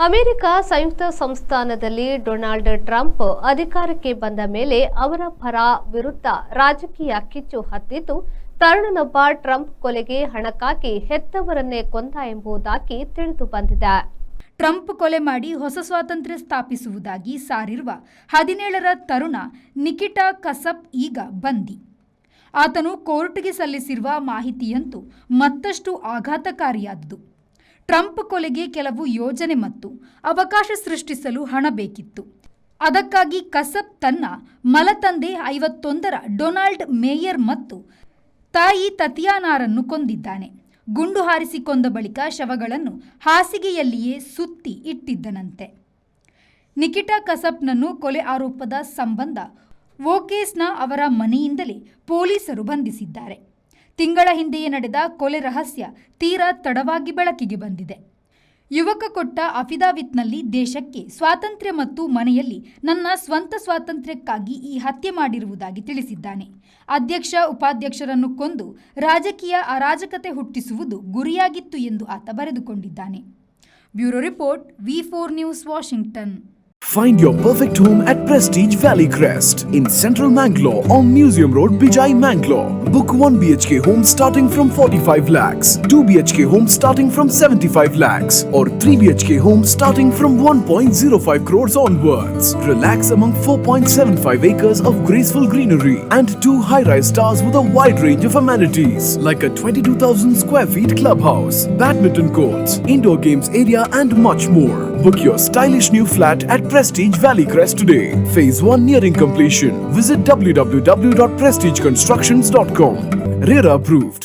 America ಸಂಯುಕ್ತ ಸಂಸ್ಥಾನದಲ್ಲಿ Donald Trump ಅಧಿಕಾರಕ್ಕೆ ಬಂದ ಮೇಲೆ ಅವರ ಪರ ವಿರುದ್ಧ ರಾಜಕೀಯ ಕಿಚ್ಚು ಹತ್ತಿದ್ದು, ತರುಣನೊಬ್ಬ ಟ್ರಂಪ್ ಕೊಲೆಗೆ ಹಣಕ್ಕಾಗಿ ಹೆತ್ತವರನ್ನೇ ಕೊಂದ ಎಂಬುದಾಗಿ ತಿಳಿದು ಬಂದಿದೆ. ಟ್ರಂಪ್ ಕೊಲೆ ಮಾಡಿ ಹೊಸ ಸ್ವಾತಂತ್ರ್ಯ ಸ್ಥಾಪಿಸುವುದಾಗಿ ಸಾರಿರುವ 17ರ ತರುಣ ನಿಕಿಟಾ ಕಸಬ್ ಈಗ ಬಂದಿ. ಆತನು ಕೋರ್ಟ್ಗೆ ಸಲ್ಲಿಸಿರುವ ಮಾಹಿತಿಯಂತೂ ಮತ್ತಷ್ಟು ಆಘಾತಕಾರಿಯಾದುದು. ಟ್ರಂಪ್ ಕೊಲೆಗೆ ಕೆಲವು ಯೋಜನೆ ಮತ್ತು ಅವಕಾಶ ಸೃಷ್ಟಿಸಲು ಹಣ ಬೇಕಿತ್ತು. ಅದಕ್ಕಾಗಿ ಕಸಬ್ ತನ್ನ ಮಲತಂದೆ 51ರ ಡೊನಾಲ್ಡ್ ಮೇಯರ್ ಮತ್ತು ತಾಯಿ ತತಿಯಾನಾರನ್ನು ಕೊಂದಿದ್ದಾನೆ. ಗುಂಡು ಹಾರಿಸಿ ಕೊಂದ ಬಳಿಕ ಶವಗಳನ್ನು ಹಾಸಿಗೆಯಲ್ಲಿಯೇ ಸುತ್ತಿ ಇಟ್ಟಿದ್ದನಂತೆ. ನಿಕಿಟಾ ಕಸಬ್ನನ್ನು ಕೊಲೆ ಆರೋಪದ ಸಂಬಂಧ ವೋಕೇಸ್ನ ಅವರ ಮನೆಯಿಂದಲೇ ಪೊಲೀಸರು ಬಂಧಿಸಿದ್ದಾರೆ. ತಿಂಗಳ ಹಿಂದೆಯೇ ನಡೆದ ಕೊಲೆ ರಹಸ್ಯ ತೀರಾ ತಡವಾಗಿ ಬೆಳಕಿಗೆ ಬಂದಿದೆ. ಯುವಕ ಕೊಟ್ಟ ಅಫಿದಾವಿತ್ನಲ್ಲಿ ದೇಶಕ್ಕೆ ಸ್ವಾತಂತ್ರ್ಯ ಮತ್ತು ಮನೆಯಲ್ಲಿ ನನ್ನ ಸ್ವಂತ ಸ್ವಾತಂತ್ರ್ಯಕ್ಕಾಗಿ ಈ ಹತ್ಯೆ ಮಾಡಿರುವುದಾಗಿ ತಿಳಿಸಿದ್ದಾನೆ. ಅಧ್ಯಕ್ಷ ಉಪಾಧ್ಯಕ್ಷರನ್ನು ಕೊಂದು ರಾಜಕೀಯ ಅರಾಜಕತೆ ಹುಟ್ಟಿಸುವುದು ಗುರಿಯಾಗಿತ್ತು ಎಂದು ಆತ ಬರೆದುಕೊಂಡಿದ್ದಾನೆ. Bureau report, V4 news, Washington. Find your perfect home at Prestige Valley Crest in Central Mangalore on Museum Road, Bijai, Mangalore. Book 1 BHK home starting from 45 lakhs, 2 BHK home starting from 75 lakhs or 3 BHK home starting from 1.05 crores onwards. Relax among 4.75 acres of graceful greenery and 2 high-rise towers with a wide range of amenities like a 22,000 square feet clubhouse, badminton courts, indoor games area and much more. Book your stylish new flat at Prestige Valley Crest today. Phase 1 nearing completion. Visit www.prestigeconstructions.com. RERA approved.